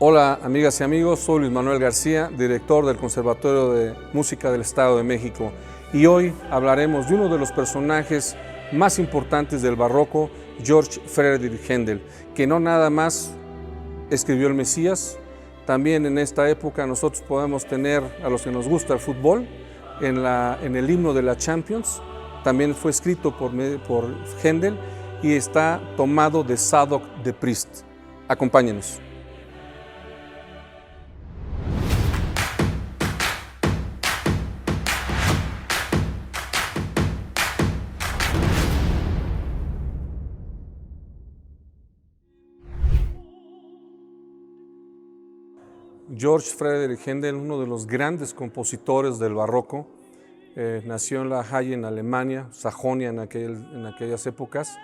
Hola amigas y amigos, soy Luis Manuel García, director del Conservatorio de Música del Estado de México, y hoy hablaremos de uno de los personajes más importantes del barroco, Georg Friedrich Händel, que no nada más escribió el Mesías. También en esta época nosotros podemos tener, a los que nos gusta el fútbol, en el himno de la Champions, también fue escrito por Händel y está tomado de Zadok the Priest. Acompáñenos. Georg Friedrich Händel, uno de los grandes compositores del barroco, nació en La Haye, en Alemania, Sajonia en aquellas épocas,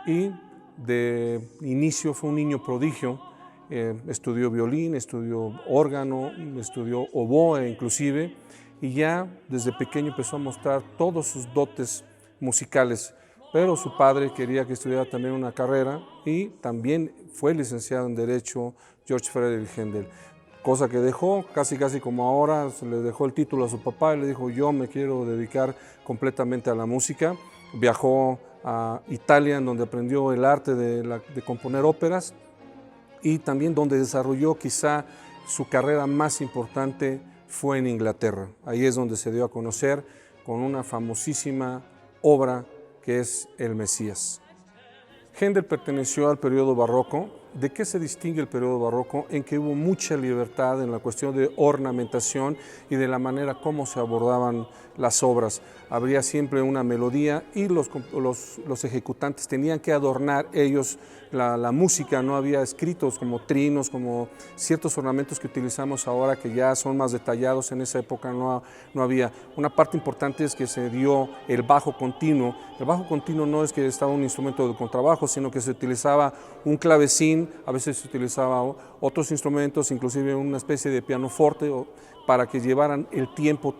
y de inicio fue un niño prodigio. Estudió violín, estudió órgano, estudió oboe inclusive, y ya desde pequeño empezó a mostrar todos sus dotes musicales, pero su padre quería que estudiara también una carrera y también fue licenciado en Derecho Georg Friedrich Händel. Cosa que dejó, casi como ahora, se le dejó el título a su papá y le dijo: yo me quiero dedicar completamente a la música. Viajó a Italia, en donde aprendió el arte de componer óperas, y también donde desarrolló quizá su carrera más importante fue en Inglaterra. Ahí es donde se dio a conocer con una famosísima obra que es El Mesías. Händel perteneció al periodo barroco. ¿De qué se distingue el periodo barroco? En que hubo mucha libertad en la cuestión de ornamentación y de la manera como se abordaban las obras. Habría siempre una melodía y los ejecutantes tenían que adornar ellos la música. No había escritos como trinos, como ciertos ornamentos que utilizamos ahora, que ya son más detallados. En esa época no había. Una parte importante es que se dio el bajo continuo. El bajo continuo no es que estaba un instrumento de contrabajo, sino que se utilizaba un clavecín, a veces se utilizaba otros instrumentos, inclusive una especie de pianoforte, para que llevaran el tiempo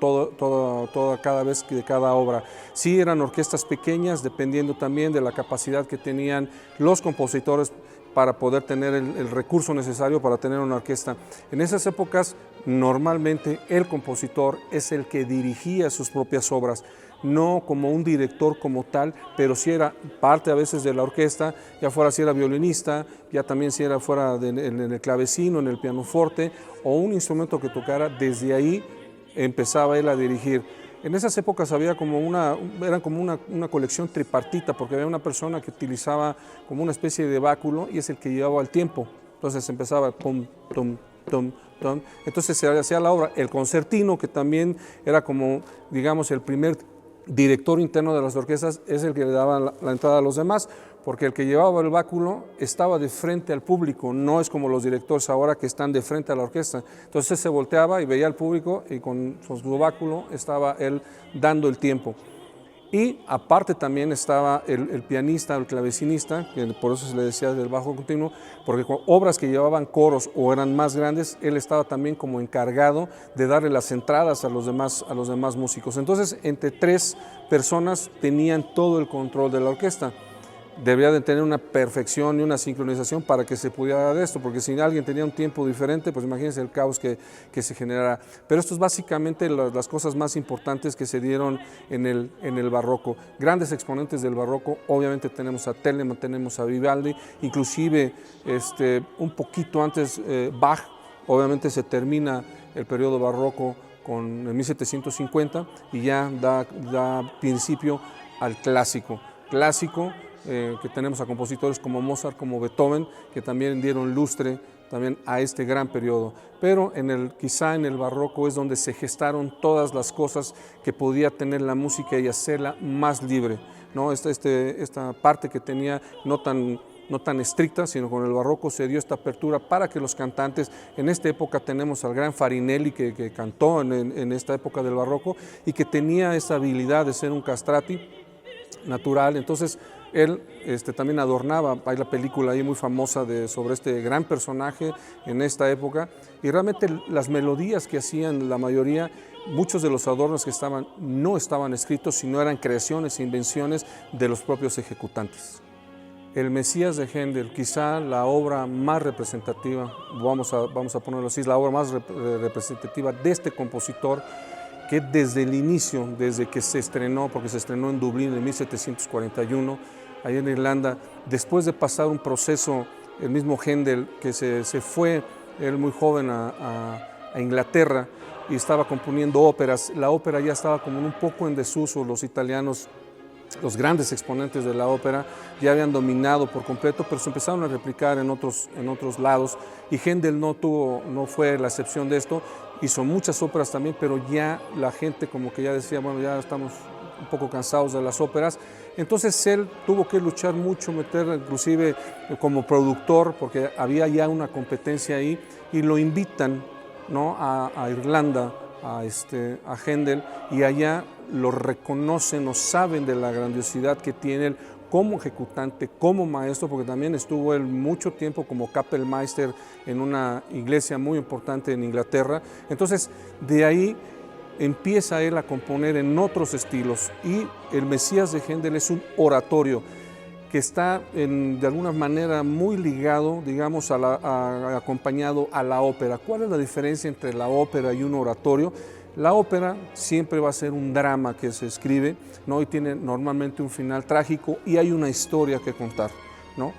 cada vez de cada obra. Sí, eran orquestas pequeñas, dependiendo también de la capacidad que tenían los compositores para poder tener el recurso necesario para tener una orquesta. En esas épocas, normalmente el compositor es el que dirigía sus propias obras, no como un director como tal, pero sí era parte a veces de la orquesta, ya fuera si era violinista, ya también si era fuera en el clavecino, en el pianoforte o un instrumento que tocara. Desde ahí empezaba él a dirigir. En esas épocas había era como una colección tripartita, porque había una persona que utilizaba como una especie de báculo y es el que llevaba el tiempo. Entonces empezaba pum, tum, tum, tum. Entonces se hacía la obra. El concertino, que también era como, digamos, el primer director interno de las orquestas, es el que le daba la entrada a los demás, porque el que llevaba el báculo estaba de frente al público, no es como los directores ahora que están de frente a la orquesta. Entonces se volteaba y veía al público y con su báculo estaba él dando el tiempo. Y aparte también estaba el pianista, el clavecinista, que por eso se le decía del bajo continuo, porque con obras que llevaban coros o eran más grandes, él estaba también como encargado de darle las entradas a los demás músicos. Entonces, entre tres personas tenían todo el control de la orquesta. Debería de tener una perfección y una sincronización para que se pudiera dar esto, porque si alguien tenía un tiempo diferente, pues imagínense el caos que se generara. Pero esto es básicamente las cosas más importantes que se dieron en el barroco. Grandes exponentes del barroco, obviamente tenemos a Telemann, tenemos a Vivaldi, inclusive un poquito antes Bach. Obviamente se termina el periodo barroco en 1750 y ya da principio al clásico. Que tenemos a compositores como Mozart, como Beethoven, que también dieron lustre también a este gran periodo. Pero quizá en el barroco es donde se gestaron todas las cosas que podía tener la música y hacerla más libre, ¿no? Esta parte que tenía no tan estricta, sino con el barroco se dio esta apertura para que los cantantes. En esta época tenemos al gran Farinelli, que cantó en esta época del barroco y que tenía esa habilidad de ser un castrati natural. Entonces él también adornaba. Hay la película ahí muy famosa sobre este gran personaje en esta época, y realmente las melodías que hacían la mayoría, muchos de los adornos que no estaban escritos, sino eran creaciones e invenciones de los propios ejecutantes. el Mesías de Händel, quizá la obra más representativa, vamos a ponerlo así, la obra más representativa de este compositor, que desde el inicio, desde que se estrenó, porque se estrenó en Dublín en 1741, allá en Irlanda, después de pasar un proceso, el mismo Händel, que se fue, él muy joven, a Inglaterra, y estaba componiendo óperas. La ópera ya estaba como un poco en desuso, los italianos, los grandes exponentes de la ópera, ya habían dominado por completo, pero se empezaron a replicar en otros lados, y Händel no fue la excepción de esto. Hizo muchas óperas también, pero ya la gente como que ya decía, bueno, ya estamos un poco cansados de las óperas. Entonces él tuvo que luchar mucho, meter inclusive como productor, porque había ya una competencia ahí, y lo invitan, ¿no?, a Irlanda, a Händel, y allá lo reconocen o saben de la grandiosidad que tiene él como ejecutante, como maestro, porque también estuvo él mucho tiempo como Kapellmeister en una iglesia muy importante en Inglaterra. Entonces, de ahí empieza él a componer en otros estilos, y el Mesías de Händel es un oratorio que está de alguna manera muy ligado, digamos, acompañado a la ópera. ¿Cuál es la diferencia entre la ópera y un oratorio? La ópera siempre va a ser un drama que se escribe, ¿no?, y tiene normalmente un final trágico y hay una historia que contar, ¿no?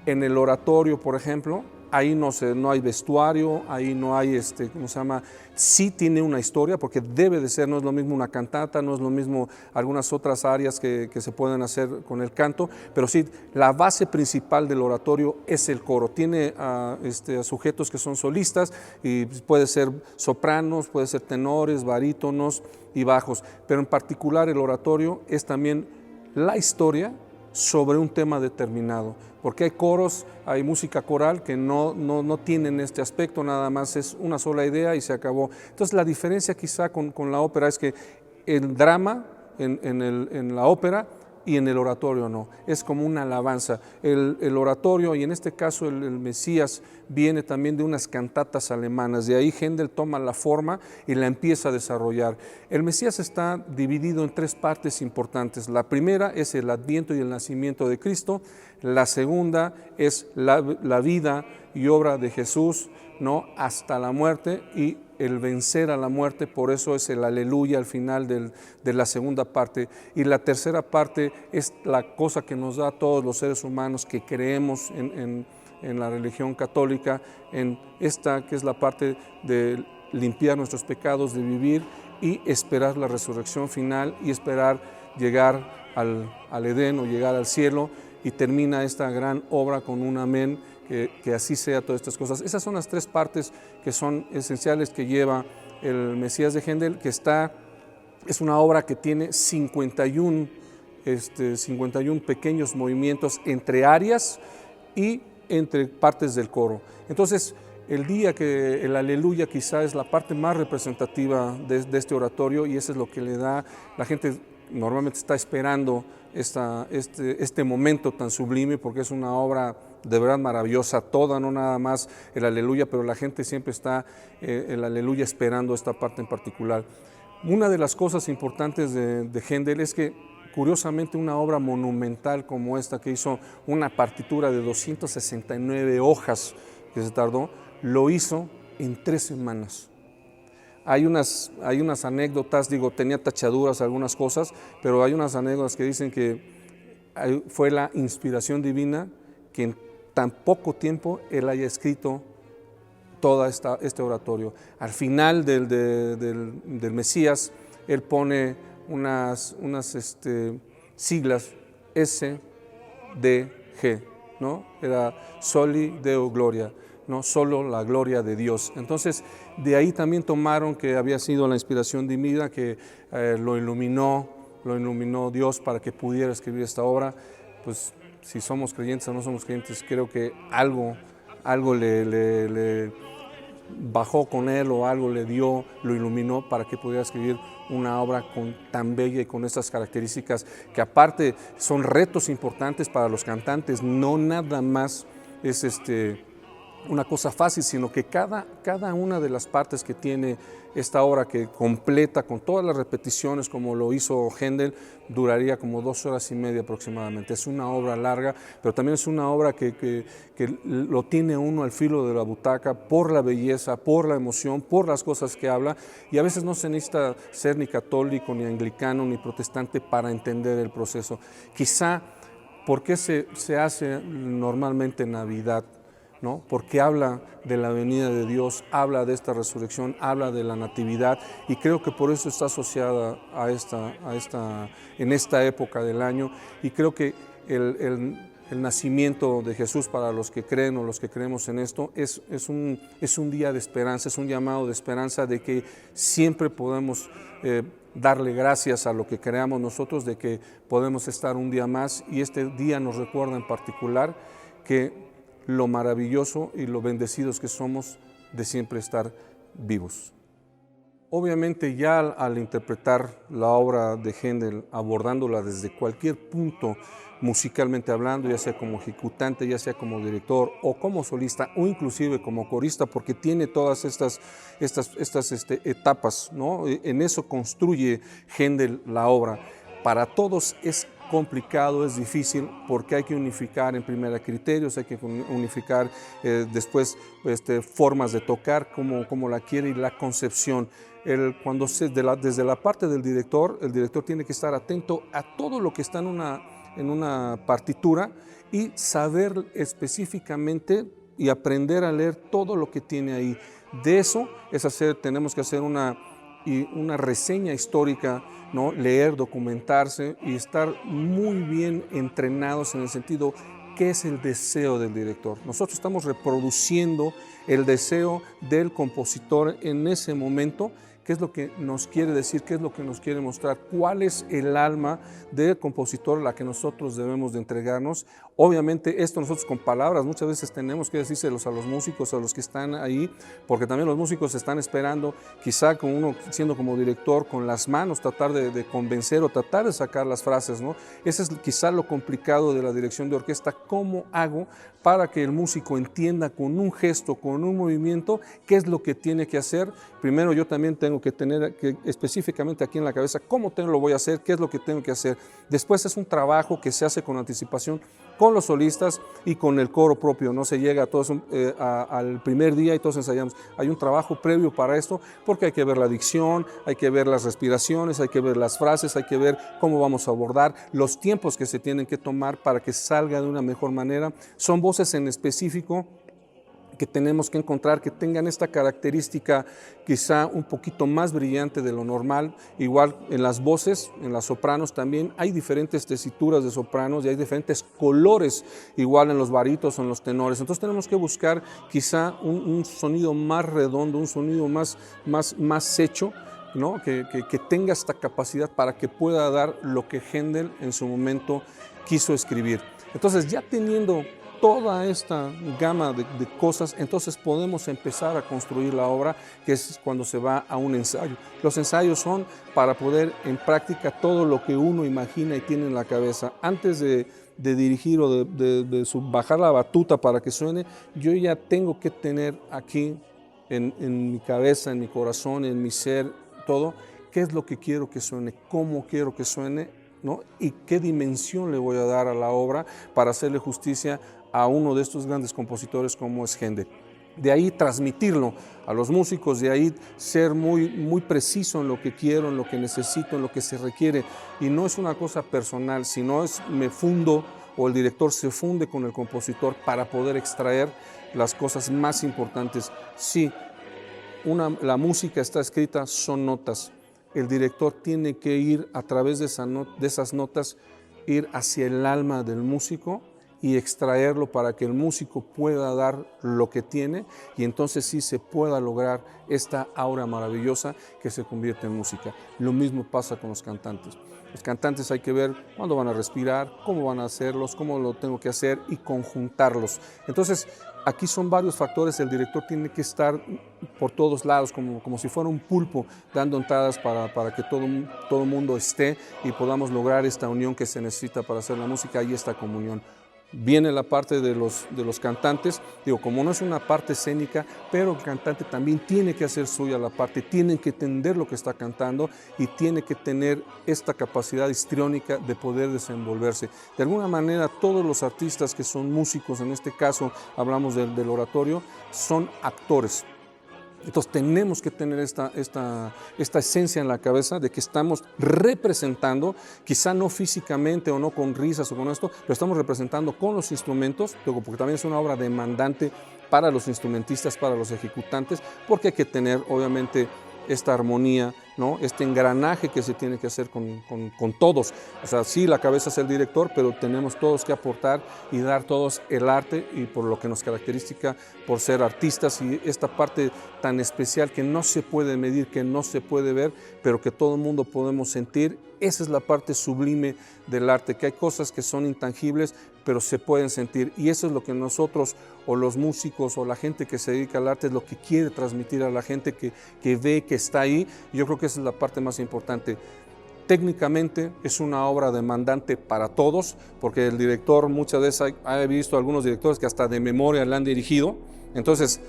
En el oratorio, por ejemplo, ahí no hay vestuario, ahí no hay, ¿cómo se llama? Sí tiene una historia, porque debe de ser, no es lo mismo una cantata, no es lo mismo algunas otras áreas que se pueden hacer con el canto, pero sí, la base principal del oratorio es el coro. Tiene a sujetos que son solistas, y puede ser sopranos, puede ser tenores, barítonos y bajos, pero en particular el oratorio es también la historia sobre un tema determinado, porque hay coros, hay música coral que no tienen este aspecto, nada más es una sola idea y se acabó. Entonces la diferencia quizá con la ópera es que el drama en la ópera y en el oratorio no, es como una alabanza. El oratorio, y en este caso el Mesías, viene también de unas cantatas alemanas, de ahí Händel toma la forma y la empieza a desarrollar. El Mesías está dividido en tres partes importantes. La primera es el adviento y el nacimiento de Cristo, la segunda es la vida y obra de Jesús, ¿no?, hasta la muerte, y el vencer a la muerte, por eso es el aleluya al final de la segunda parte. Y la tercera parte es la cosa que nos da a todos los seres humanos que creemos en la religión católica, en esta que es la parte de limpiar nuestros pecados, de vivir y esperar la resurrección final y esperar llegar al Edén o llegar al cielo, y termina esta gran obra con un amén, que así sea, todas estas cosas. Esas son las tres partes que son esenciales que lleva el Mesías de Händel, que es una obra que tiene 51 pequeños movimientos entre arias y entre partes del coro. Entonces, el día que el aleluya quizá es la parte más representativa de este oratorio, y eso es lo que le da, la gente normalmente está esperando este momento tan sublime, porque es una obra de verdad maravillosa, toda, no nada más el aleluya, pero la gente siempre está el aleluya esperando esta parte en particular. Una de las cosas importantes de Händel es que, curiosamente, una obra monumental como esta, que hizo una partitura de 269 hojas que se tardó, lo hizo en 3 semanas. Hay unas anécdotas, tenía tachaduras algunas cosas, pero hay unas anécdotas que dicen que fue la inspiración divina que en tan poco tiempo él haya escrito todo este oratorio. Al final del Mesías, él pone unas siglas S, D, G, ¿no? Era Soli Deo Gloria, ¿no? Solo la gloria de Dios. Entonces, de ahí también tomaron que había sido la inspiración divina, que lo iluminó Dios para que pudiera escribir esta obra. Pues si somos creyentes o no somos creyentes, creo que algo le bajó con él, o algo le dio, lo iluminó para que pudiera escribir una obra tan bella y con estas características, que aparte son retos importantes para los cantantes. No nada más es una cosa fácil, sino que cada una de las partes que tiene esta obra, que completa con todas las repeticiones como lo hizo Händel, duraría como 2 horas y media aproximadamente. Es una obra larga, pero también es una obra que lo tiene uno al filo de la butaca por la belleza, por la emoción, por las cosas que habla, y a veces no se necesita ser ni católico, ni anglicano, ni protestante para entender el proceso. Quizá, ¿por qué se hace normalmente en Navidad? ¿No? Porque habla de la venida de Dios, habla de esta resurrección, habla de la natividad, y creo que por eso está asociada en esta época del año, y creo que el nacimiento de Jesús, para los que creen o los que creemos en esto, es un día de esperanza, es un llamado de esperanza de que siempre podemos darle gracias a lo que creamos nosotros, de que podemos estar un día más, y este día nos recuerda en particular que lo maravilloso y lo bendecidos que somos de siempre estar vivos. Obviamente, ya al interpretar la obra de Händel, abordándola desde cualquier punto musicalmente hablando, ya sea como ejecutante, ya sea como director o como solista o inclusive como corista, porque tiene todas estas etapas, ¿no? En eso construye Händel la obra. Para todos es complicado, es difícil, porque hay que unificar en primera criterios, hay que unificar después formas de tocar, como la quiere, y la concepción. Desde la parte del director, el director tiene que estar atento a todo lo que está en una partitura y saber específicamente y aprender a leer todo lo que tiene ahí. De eso tenemos que hacer una reseña histórica, ¿no? Leer, documentarse y estar muy bien entrenados en el sentido, ¿qué es el deseo del director? Nosotros estamos reproduciendo el deseo del compositor en ese momento. ¿Qué es lo que nos quiere decir? ¿Qué es lo que nos quiere mostrar? ¿Cuál es el alma del compositor a la que nosotros debemos de entregarnos? Obviamente esto nosotros con palabras muchas veces tenemos que decírselos a los músicos, a los que están ahí, porque también los músicos están esperando, quizá con uno siendo como director, con las manos tratar de convencer o tratar de sacar las frases, ¿no? Ese es quizá lo complicado de la dirección de orquesta. ¿Cómo hago para que el músico entienda con un gesto, con un movimiento, qué es lo que tiene que hacer? Primero yo también tengo que tener específicamente aquí en la cabeza cómo lo voy a hacer, qué es lo que tengo que hacer. Después es un trabajo que se hace con anticipación con los solistas y con el coro propio. No se llega a todos al primer día y todos ensayamos. Hay un trabajo previo para esto, porque hay que ver la dicción, hay que ver las respiraciones, hay que ver las frases, hay que ver cómo vamos a abordar, los tiempos que se tienen que tomar para que salga de una mejor manera. Son voces en específico que tenemos que encontrar que tengan esta característica quizá un poquito más brillante de lo normal. Igual en las voces, en las sopranos también hay diferentes tesituras de sopranos y hay diferentes colores, igual en los baritos o en los tenores. Entonces tenemos que buscar quizá un sonido más redondo, un sonido más hecho, ¿no? Que tenga esta capacidad para que pueda dar lo que Händel en su momento quiso escribir. Entonces, ya teniendo toda esta gama de cosas, entonces podemos empezar a construir la obra, que es cuando se va a un ensayo. Los ensayos son para poner en práctica todo lo que uno imagina y tiene en la cabeza. Antes de dirigir o de bajar la batuta para que suene, yo ya tengo que tener aquí en mi cabeza, en mi corazón, en mi ser, todo, qué es lo que quiero que suene, cómo quiero que suene, ¿no? Y qué dimensión le voy a dar a la obra para hacerle justicia a uno de estos grandes compositores como es Händel. De ahí transmitirlo a los músicos, de ahí ser muy preciso en lo que quiero, en lo que necesito, en lo que se requiere. Y no es una cosa personal, sino me fundo, o el director se funde con el compositor para poder extraer las cosas más importantes. Sí, la música está escrita, son notas. El director tiene que ir a través de esas notas, ir hacia el alma del músico y extraerlo para que el músico pueda dar lo que tiene, y entonces sí se pueda lograr esta aura maravillosa que se convierte en música. Lo mismo pasa con los cantantes. Los cantantes hay que ver cuándo van a respirar, cómo van a hacerlos, cómo lo tengo que hacer y conjuntarlos. Entonces, aquí son varios factores. El director tiene que estar por todos lados, como si fuera un pulpo, dando entradas para que todo mundo esté y podamos lograr esta unión que se necesita para hacer la música y esta comunión. Viene la parte de los cantantes, digo, como no es una parte escénica, pero el cantante también tiene que hacer suya la parte, tiene que entender lo que está cantando y tiene que tener esta capacidad histriónica de poder desenvolverse. De alguna manera, todos los artistas que son músicos, en este caso hablamos del oratorio, son actores. Entonces tenemos que tener esta esencia en la cabeza de que estamos representando, quizá no físicamente o no con risas o con esto, pero estamos representando con los instrumentos, porque también es una obra demandante para los instrumentistas, para los ejecutantes, porque hay que tener obviamente esta armonía, ¿no? Este engranaje que se tiene que hacer con todos. O sea, sí, la cabeza es el director, pero tenemos todos que aportar y dar todos el arte y por lo que nos caracteriza por ser artistas y esta parte tan especial que no se puede medir, que no se puede ver, pero que todo el mundo podemos sentir. Esa es la parte sublime del arte, que hay cosas que son intangibles, pero se pueden sentir. Y eso es lo que nosotros, o los músicos, o la gente que se dedica al arte, es lo que quiere transmitir a la gente que ve, que está ahí. Yo creo que esa es la parte más importante. Técnicamente es una obra demandante para todos, porque el director muchas veces he visto algunos directores que hasta de memoria la han dirigido. Entonces,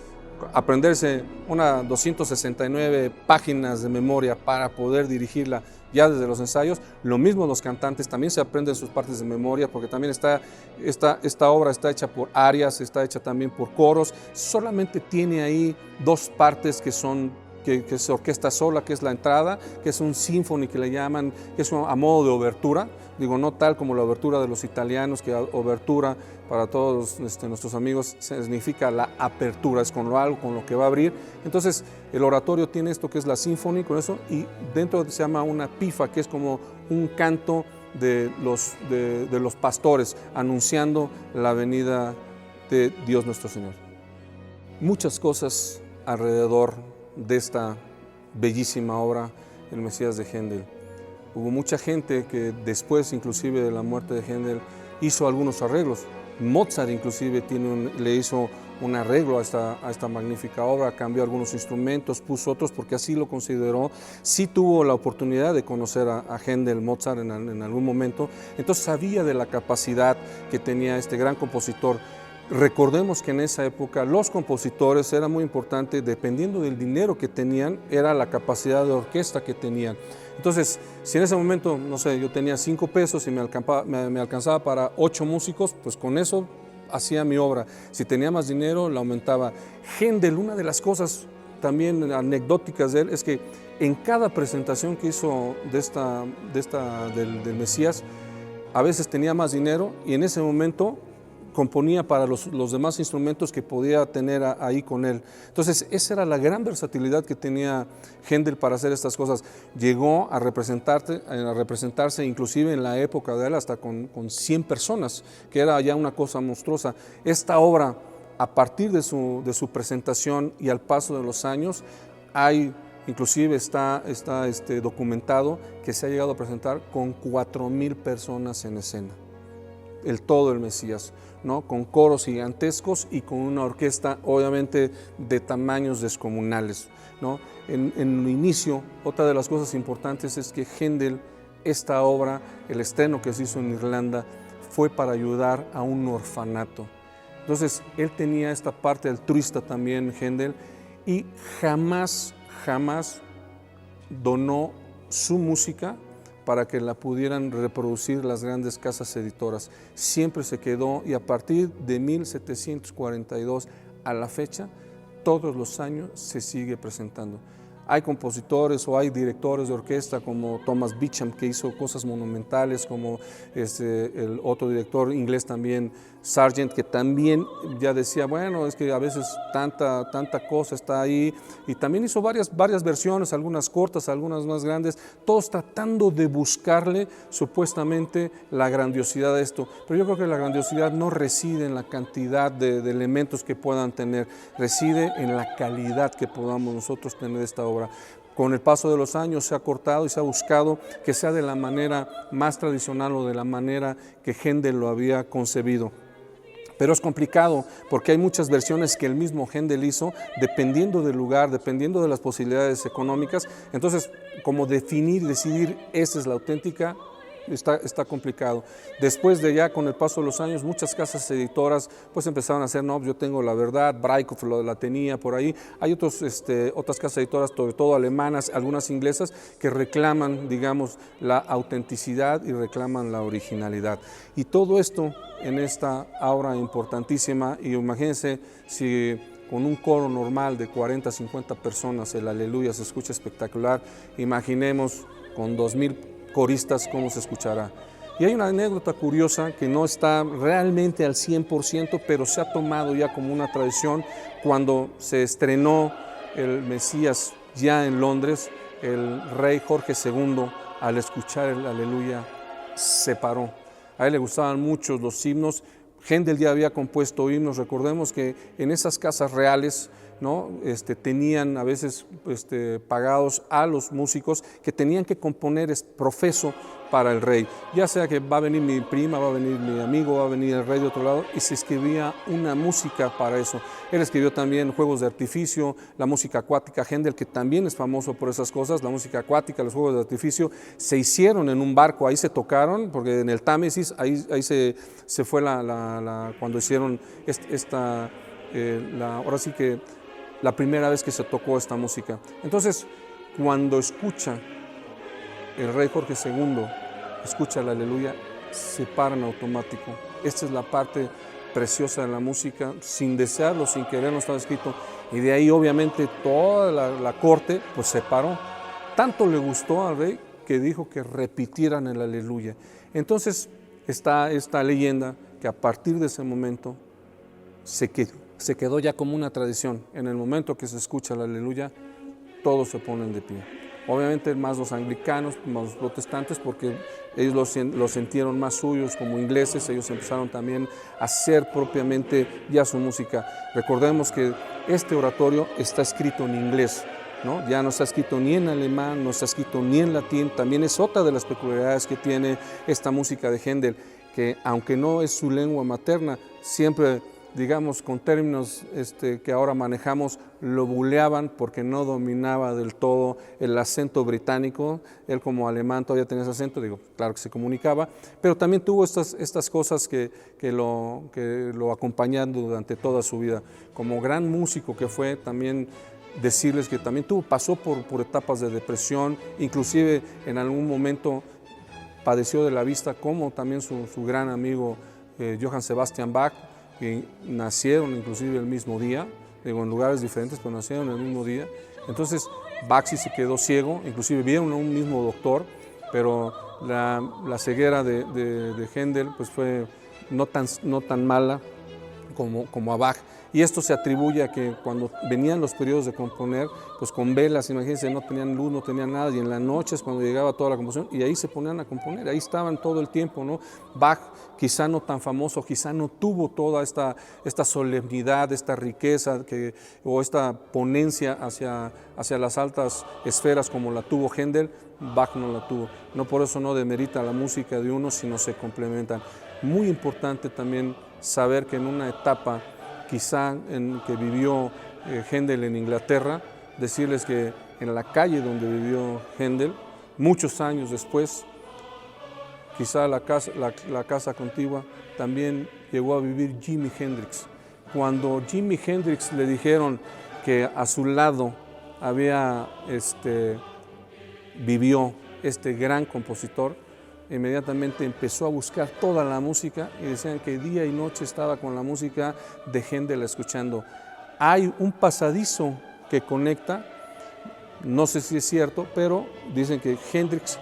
aprenderse unas 269 páginas de memoria para poder dirigirla ya desde los ensayos. Lo mismo los cantantes, también se aprenden sus partes de memoria, porque también esta obra está hecha por arias, está hecha también por coros. Solamente tiene ahí dos partes que es orquesta sola, que es la entrada, que es un symphony que le llaman, que es a modo de obertura. Digo, no tal como la obertura de los italianos, que obertura para todos nuestros amigos significa la apertura, es con lo que va a abrir. Entonces el oratorio tiene esto que es la symphony con eso, y dentro se llama una pifa, que es como un canto de los pastores anunciando la venida de Dios nuestro Señor. Muchas cosas alrededor de esta bellísima obra, El Mesías de Händel. Hubo mucha gente que después, inclusive de la muerte de Händel, hizo algunos arreglos. Mozart inclusive le hizo un arreglo a esta magnífica obra, cambió algunos instrumentos, puso otros porque así lo consideró. Sí tuvo la oportunidad de conocer a Händel, Mozart en algún momento, entonces sabía de la capacidad que tenía este gran compositor. Recordemos que en esa época los compositores era muy importante, dependiendo del dinero que tenían, era la capacidad de orquesta que tenían. Entonces, si en ese momento, no sé, yo tenía 5 pesos y me alcanzaba para 8 músicos, pues con eso hacía mi obra. Si tenía más dinero, la aumentaba. Händel, una de las cosas también anecdóticas de él, es que en cada presentación que hizo del Mesías, a veces tenía más dinero y en ese momento componía para los demás instrumentos que podía tener ahí con él. Entonces, esa era la gran versatilidad que tenía Händel para hacer estas cosas. Llegó a representarse inclusive en la época de él hasta con 100 personas, que era ya una cosa monstruosa. Esta obra, a partir de su presentación y al paso de los años, inclusive está documentado que se ha llegado a presentar con 4,000 personas en escena. Todo el Mesías, ¿no? Con coros gigantescos y con una orquesta obviamente de tamaños descomunales, ¿no? En el inicio, otra de las cosas importantes es que Händel, esta obra, el estreno que se hizo en Irlanda, fue para ayudar a un orfanato. Entonces, él tenía esta parte altruista también, Händel, y jamás donó su música para que la pudieran reproducir las grandes casas editoras. Siempre se quedó, y a partir de 1742 a la fecha, todos los años se sigue presentando. Hay compositores o hay directores de orquesta como Thomas Beecham, que hizo cosas monumentales, como el otro director inglés también, Sargent, que también ya decía, bueno, es que a veces tanta cosa está ahí, y también hizo varias versiones, algunas cortas, algunas más grandes, todos tratando de buscarle supuestamente la grandiosidad de esto. Pero yo creo que la grandiosidad no reside en la cantidad de elementos que puedan tener, reside en la calidad que podamos nosotros tener de esta obra. Con el paso de los años se ha cortado y se ha buscado que sea de la manera más tradicional o de la manera que Händel lo había concebido. Pero es complicado porque hay muchas versiones que el mismo Händel hizo, dependiendo del lugar, dependiendo de las posibilidades económicas. Entonces, como decidir, esa es la auténtica, está complicado. Después de ya, con el paso de los años, muchas casas editoras pues empezaron a hacer, no, yo tengo La Verdad, Breitkopf la tenía por ahí. Hay otras casas editoras, sobre todo alemanas, algunas inglesas, que reclaman, digamos, la autenticidad y reclaman la originalidad. Y todo esto en esta obra importantísima, y imagínense si con un coro normal de 40, 50 personas, el Aleluya se escucha espectacular, imaginemos con 2000 coristas cómo se escuchará. Y hay una anécdota curiosa que no está realmente al 100%, pero se ha tomado ya como una tradición. Cuando se estrenó el Mesías ya en Londres, el rey Jorge II, al escuchar el Aleluya, se paró. A él le gustaban mucho los himnos. Händel ya había compuesto himnos. Recordemos que en esas casas reales, ¿no? Tenían a veces pagados a los músicos que tenían que componer profeso para el rey. Ya sea que va a venir mi prima, va a venir mi amigo, va a venir el rey de otro lado, y se escribía una música para eso. Él escribió también juegos de artificio, la música acuática. Händel, que también es famoso por esas cosas, la música acuática, los juegos de artificio, se hicieron en un barco, ahí se tocaron, porque en el Támesis, ahí se fue cuando hicieron ahora sí que la primera vez que se tocó esta música. Entonces, cuando escucha el rey Jorge II, escucha el Aleluya, se para en automático. Esta es la parte preciosa de la música, sin desearlo, sin quererlo, estaba escrito. Y de ahí obviamente toda la corte pues se paró. Tanto le gustó al rey que dijo que repitieran el Aleluya. Entonces está esta leyenda que a partir de ese momento se quedó ya como una tradición. En el momento que se escucha el Aleluya, todos se ponen de pie. Obviamente más los anglicanos, más los protestantes, porque ellos los sintieron más suyos como ingleses. Ellos empezaron también a hacer propiamente ya su música. Recordemos que este oratorio está escrito en inglés, ¿no? Ya no está escrito ni en alemán, no está escrito ni en latín. También es otra de las peculiaridades que tiene esta música de Händel, que aunque no es su lengua materna, siempre, digamos, con términos que ahora manejamos, lo buleaban porque no dominaba del todo el acento británico. Él como alemán todavía tenía ese acento, claro que se comunicaba, pero también tuvo estas cosas que lo acompañaron durante toda su vida. Como gran músico que fue, también decirles que también pasó por etapas de depresión, inclusive en algún momento padeció de la vista, como también su gran amigo Johann Sebastian Bach, que nacieron inclusive el mismo día, en lugares diferentes, pero nacieron el mismo día. Entonces Bach sí se quedó ciego, inclusive vieron a un mismo doctor, pero la ceguera de Händel pues fue no tan mala como a Bach. Y esto se atribuye a que cuando venían los periodos de componer, pues con velas, imagínense, no tenían luz, no tenían nada, y en las noches cuando llegaba toda la composición, y ahí se ponían a componer, ahí estaban todo el tiempo, ¿no? Bach, quizá no tan famoso, quizá no tuvo toda esta solemnidad, esta riqueza o esta ponencia hacia las altas esferas como la tuvo Händel. Bach no la tuvo. No por eso no demerita la música de uno, sino se complementan. Muy importante también saber que en una etapa quizá en que vivió Händel en Inglaterra, decirles que en la calle donde vivió Händel, muchos años después, quizá la casa contigua, también llegó a vivir Jimi Hendrix. Cuando Jimi Hendrix le dijeron que a su lado vivió este gran compositor, inmediatamente empezó a buscar toda la música y decían que día y noche estaba con la música de Händel escuchando. Hay un pasadizo que conecta, no sé si es cierto, pero dicen que Hendrix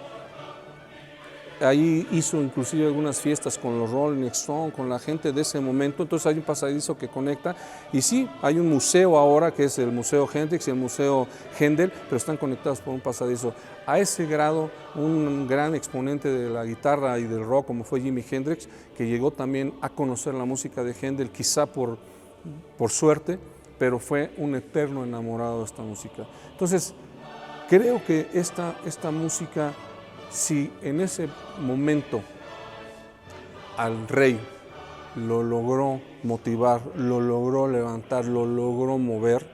ahí hizo inclusive algunas fiestas con los Rolling Stones, con la gente de ese momento. Entonces hay un pasadizo que conecta, y sí, hay un museo ahora que es el Museo Hendrix y el Museo Händel, pero están conectados por un pasadizo. A ese grado, un gran exponente de la guitarra y del rock como fue Jimi Hendrix, que llegó también a conocer la música de Händel, quizá por suerte, pero fue un eterno enamorado de esta música. Entonces, creo que esta música, si en ese momento al rey lo logró motivar, lo logró levantar, lo logró mover,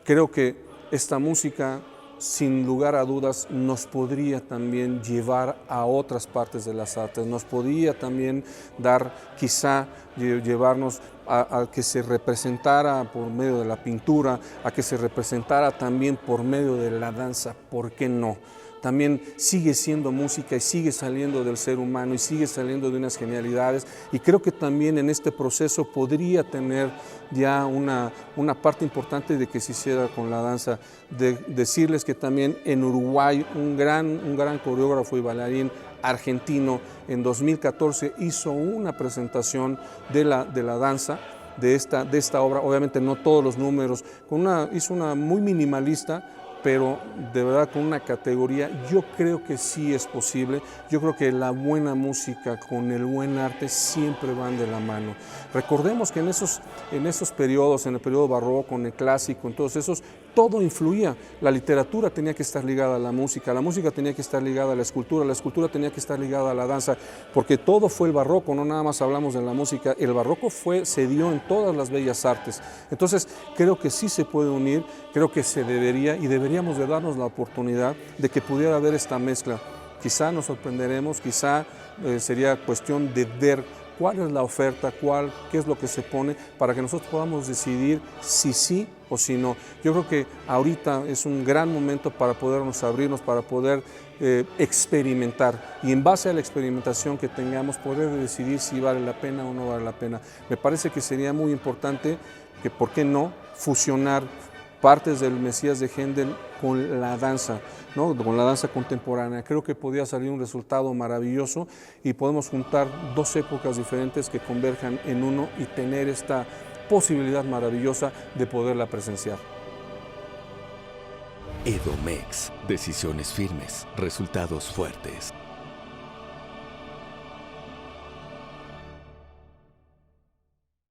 creo que esta música sin lugar a dudas nos podría también llevar a otras partes de las artes, nos podría también dar, quizá llevarnos a que se representara por medio de la pintura, a que se representara también por medio de la danza, ¿por qué no? También sigue siendo música y sigue saliendo del ser humano y sigue saliendo de unas genialidades, y creo que también en este proceso podría tener ya una parte importante de que se hiciera con la danza. Decirles que también en Uruguay un gran coreógrafo y bailarín argentino en 2014 hizo una presentación de la danza, de esta obra, obviamente no todos los números, hizo una muy minimalista, pero de verdad con una categoría. Yo creo que sí es posible. Yo creo que la buena música con el buen arte siempre van de la mano. Recordemos que en esos periodos, en el periodo barroco, en el clásico, en todos esos, todo influía. La literatura tenía que estar ligada a la música tenía que estar ligada a la escultura tenía que estar ligada a la danza, porque todo fue el barroco, no nada más hablamos de la música, el barroco se dio en todas las bellas artes. Entonces creo que sí se puede unir, creo que se debería y deberíamos de darnos la oportunidad de que pudiera haber esta mezcla. Quizá nos sorprenderemos, quizá sería cuestión de ver cuál es la oferta, qué es lo que se pone, para que nosotros podamos decidir si sí o si no. Yo creo que ahorita es un gran momento para podernos abrirnos, para poder experimentar, y en base a la experimentación que tengamos poder decidir si vale la pena o no vale la pena. Me parece que sería muy importante que, ¿por qué no?, fusionar partes del Mesías de Händel con la danza, ¿no?, con la danza contemporánea. Creo que podría salir un resultado maravilloso y podemos juntar dos épocas diferentes que converjan en uno y tener esta posibilidad maravillosa de poderla presenciar. Edomex, decisiones firmes, resultados fuertes.